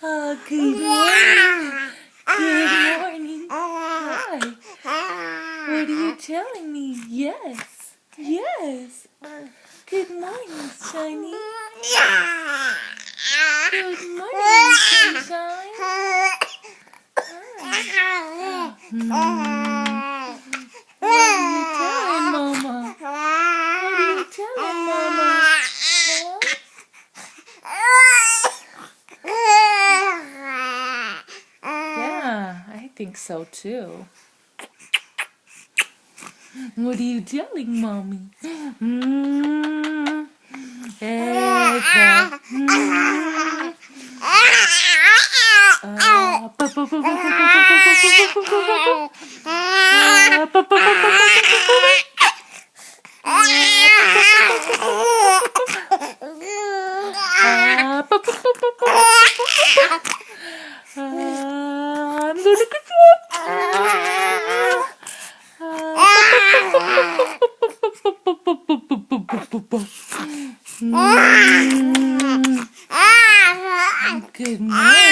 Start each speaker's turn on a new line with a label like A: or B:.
A: Good morning. Good morning. Hi. What are you telling me? Yes. Yes. Good morning, Shiny. Good morning, sunshine. What are you telling Mama? What are you telling Mama? Yeah, I think so too. What are you telling Mommy? Ezra. I'm gonna get you. Good morning.